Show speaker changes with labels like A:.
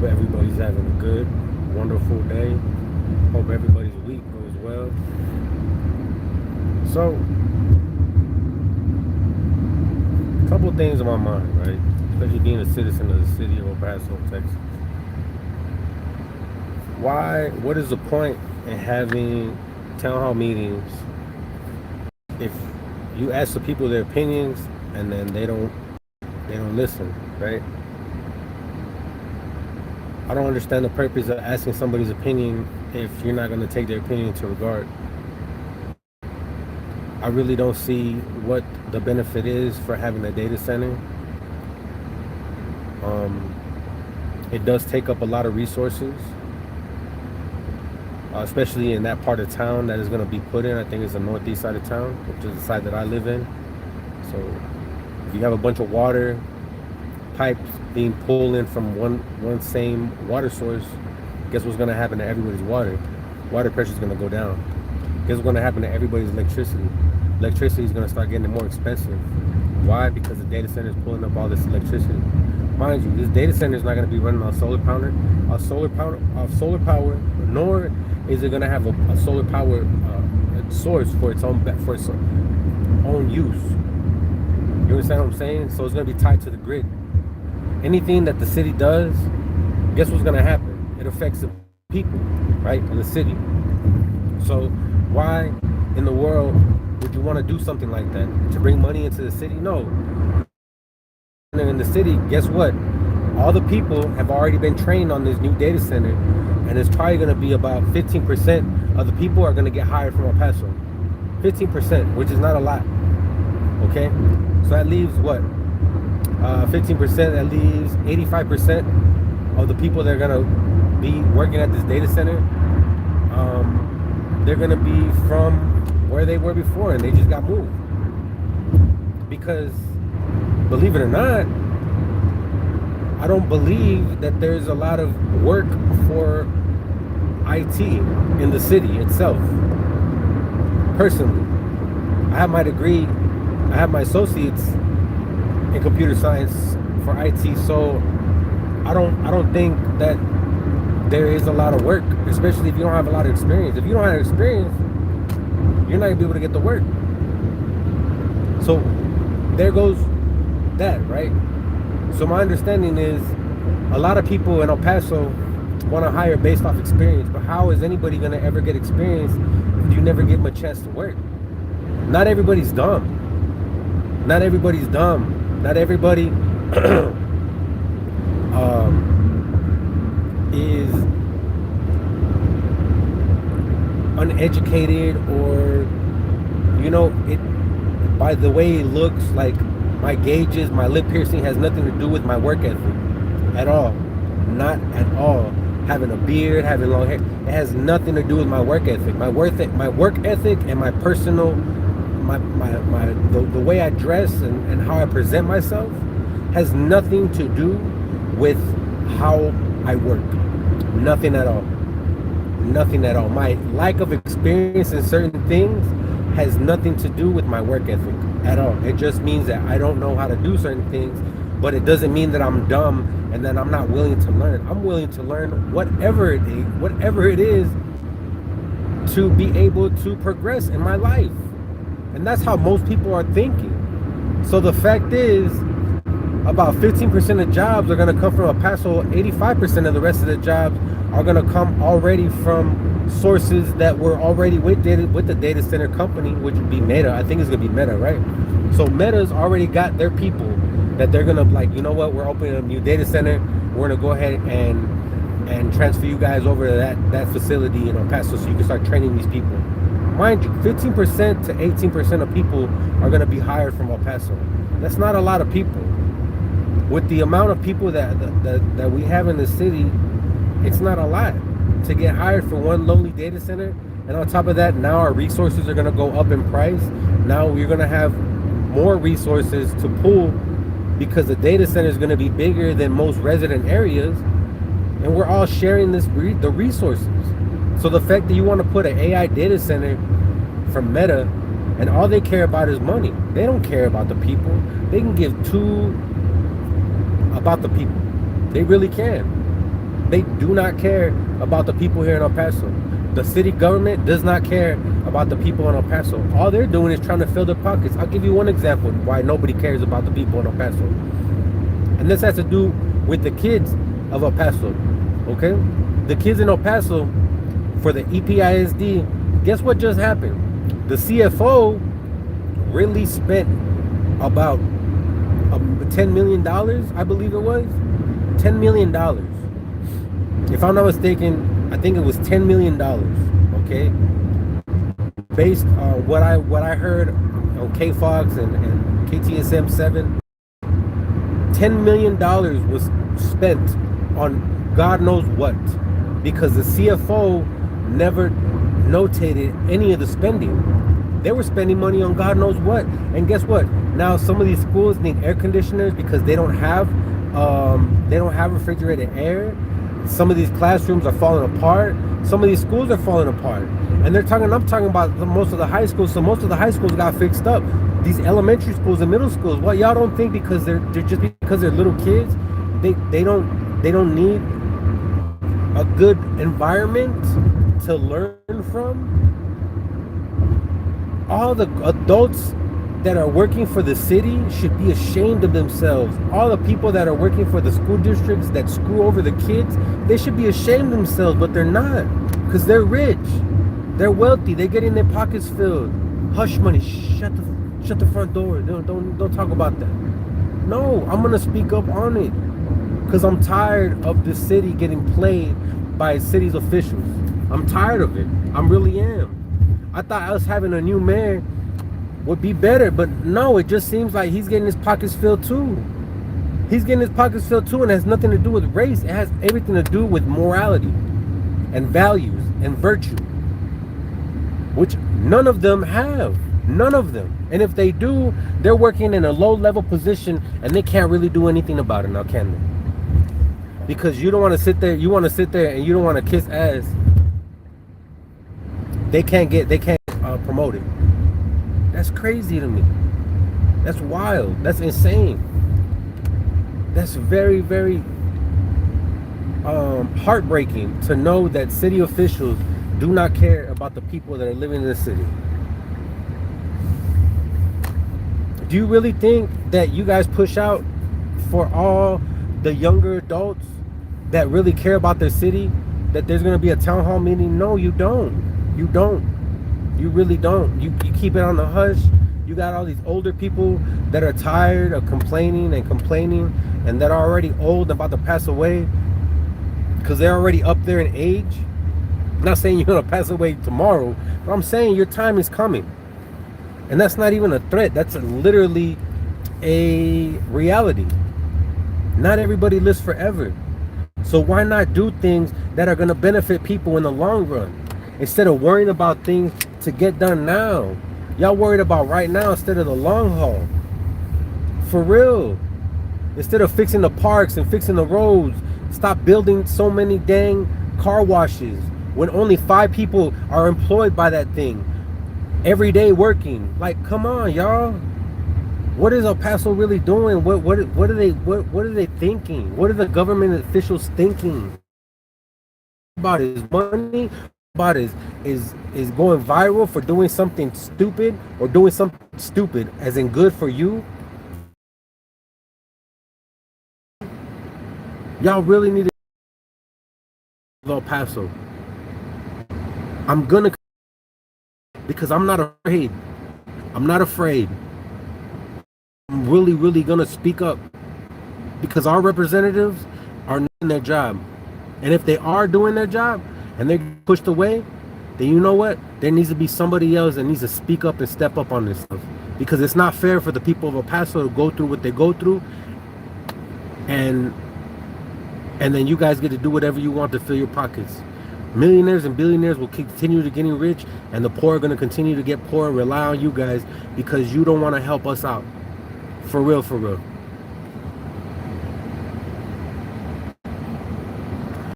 A: everybody's having a good, wonderful day. Hope everybody's week goes well. So, a couple things on my mind, right? Especially being a citizen of the city of El Paso, Texas. What is the point in having town hall meetings if you ask the people their opinions and then they don't listen, right? I don't understand the purpose of asking somebody's opinion if you're not going to take their opinion into regard. I really don't see what the benefit is for having a data center. Um, it does take up a lot of resources, especially in that part of town that is going to be put in. I think it's the northeast side of town, which is the side that I live in. So if you have a bunch of water pipes being pulled in from one same water source, guess what's going to happen to everybody's water? Water pressure is going to go down. Guess what's going to happen to everybody's electricity? Electricity is going to start getting more expensive. Why? Because the data center is pulling up all this electricity. Mind you, this data center is not going to be running on solar power, nor is it going to have a solar power source for its own use. You understand what I'm saying? So it's going to be tied to the grid. Anything that the city does, guess what's going to happen? It affects the people, right, in the city. So why in the world would you want to do something like that? To bring money into the city? No. In the city, guess what? All the people have already been trained on this new data center, and it's probably going to be about 15% of the people are going to get hired from El Paso. 15%, which is not a lot. Okay? So that leaves what? 15%, that leaves 85% of the people that are going to be working at this data center. They're going to be from where they were before, and they just got moved. Because, believe it or not, I don't believe that there's a lot of work for IT in the city itself. Personally, I have my degree, I have my associates in computer science for IT, so I don't think that there is a lot of work, especially if you don't have a lot of experience. If you don't have experience, you're not gonna be able to get the work. So there goes that, right? So my understanding is a lot of people in El Paso want to hire based off experience, but how is anybody gonna ever get experience if you never give them a chance to work? Not everybody's dumb. Not everybody's dumb. Not everybody is uneducated, or it by the way it looks. Like my gauges, my lip piercing has nothing to do with my work ethic at all. Not at all. Having a beard, having long hair, it has nothing to do with my work ethic. My work ethic and my personal, the way I dress and how I present myself has nothing to do with how I work. Nothing at all. Nothing at all. My lack of experience in certain things has nothing to do with my work ethic at all. It just means that I don't know how to do certain things, but it doesn't mean that I'm dumb and that I'm not willing to learn. I'm willing to learn whatever it is to be able to progress in my life. And that's how most people are thinking. So the fact is, about 15% of jobs are going to come from El Paso. 85% of the rest of the jobs are going to come already from sources that were already with the data center company, which would be Meta. I think it's going to be Meta, right? So Meta's already got their people that they're going to, like, you know what, we're opening a new data center. We're going to go ahead and transfer you guys over to that facility in El Paso so you can start training these people. Mind you, 15% to 18% of people are going to be hired from El Paso. That's not a lot of people. With the amount of people that we have in the city, it's not a lot to get hired for one lonely data center. And on top of that, now our resources are going to go up in price. Now we're going to have more resources to pull because the data center is going to be bigger than most resident areas, and we're all sharing the resources. So the fact that you want to put an AI data center from Meta, and all they care about is money. They don't care about the people. They can give two about the people. They really can. They do not care about the people here in El Paso. The city government does not care about the people in El Paso. All they're doing is trying to fill their pockets. I'll give you one example why nobody cares about the people in El Paso. And this has to do with the kids of El Paso. Okay? The kids in El Paso, for the EPISD, guess what just happened? The CFO really spent about $10 million, I believe it was. $10 million. If I'm not mistaken, I think it was $10 million. Okay? Based on what I heard on KFOX and KTSM 7, $10 million was spent on God knows what, because the CFO never notated any of the spending. They were spending money on God knows what. And guess what? Now some of these schools need air conditioners because they don't have refrigerated air. Some of these classrooms are falling apart. Some of these schools are falling apart. And I'm talking about most of the high schools. So most of the high schools got fixed up. These elementary schools and middle schools, well, y'all don't think because they're just because they're little kids, they don't need a good environment to learn from? All the adults that are working for the city should be ashamed of themselves. All the people that are working for the school districts that screw over the kids, they should be ashamed of themselves, but they're not, because they're rich, they're wealthy, they're getting their pockets filled. Hush money, shut the front door. Don't talk about that. No, I'm gonna speak up on it, because I'm tired of the city getting played by city's officials. I'm tired of it. I really am. I thought us having a new mayor would be better, but no, it just seems like he's getting his pockets filled too. He's getting his pockets filled too, and it has nothing to do with race. It has everything to do with morality and values and virtue, which none of them have. None of them. And if they do, they're working in a low-level position, and they can't really do anything about it now, can they? Because you don't want to sit there. You want to sit there, and you don't want to kiss ass. They can't promote it. That's crazy to me. That's wild. That's insane. That's very, very heartbreaking to know that city officials do not care about the people that are living in the city. Do you really think that you guys push out for all the younger adults that really care about their city, that there's going to be a town hall meeting? No, you don't. You don't. You really don't. You keep it on the hush. You got all these older people that are tired of complaining and that are already old and about to pass away because they're already up there in age. I'm not saying you're going to pass away tomorrow, but I'm saying your time is coming. And that's not even a threat. That's literally a reality. Not everybody lives forever. So why not do things that are going to benefit people in the long run? Instead of worrying about things to get done now. Y'all worried about right now instead of the long haul. For real. Instead of fixing the parks and fixing the roads, stop building so many dang car washes when only 5 people are employed by that thing every day working. Like, come on, y'all. What is El Paso really doing? What are they thinking? What are the government officials thinking? About his money? About is going viral for doing something stupid, or doing something stupid as in good for you? Y'all really need to El Paso. I'm gonna, because I'm not afraid. I'm not afraid. I'm really gonna speak up, because our representatives are not doing their job. And if they are doing their job and they're pushed away, then you know what? There needs to be somebody else that needs to speak up and step up on this stuff. Because it's not fair for the people of El Paso to go through what they go through, and then you guys get to do whatever you want to fill your pockets. Millionaires and billionaires will continue to getting rich, and the poor are going to continue to get poor and rely on you guys because you don't want to help us out. For real, for real.